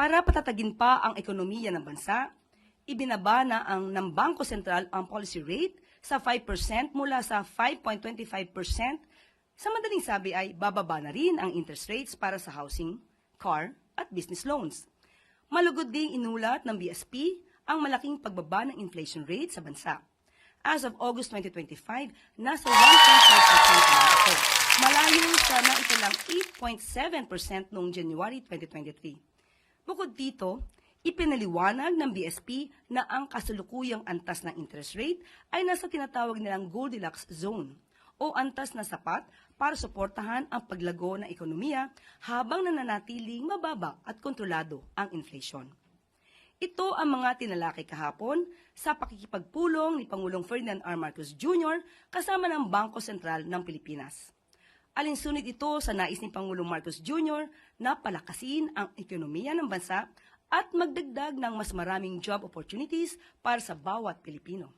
Para patatagin pa ang ekonomiya ng bansa, ibinaba na ng Bangko Sentral ang policy rate sa 5% mula sa 5.25%. Sa madaling sabi ay bababa na rin ang interest rates para sa housing, car at business loans. Malugod ding inulat ng BSP ang malaking pagbaba ng inflation rate sa bansa. As of August 2025, nasa 1.5% na ito. Malayo sa naitalang 8.7% noong January 2023. Bukod dito, ipinaliwanag ng BSP na ang kasalukuyang antas ng interest rate ay nasa tinatawag nilang Goldilocks zone o antas na sapat para suportahan ang paglago ng ekonomiya habang nananatiling mababa at kontrolado ang inflation. Ito ang mga tinalakay kahapon sa pakikipagpulong ni Pangulong Ferdinand R. Marcos Jr. kasama ng Bangko Sentral ng Pilipinas. Alinsunod ito sa nais ni Pangulong Marcos Jr. na palakasin ang ekonomiya ng bansa at magdagdag ng mas maraming job opportunities para sa bawat Pilipino.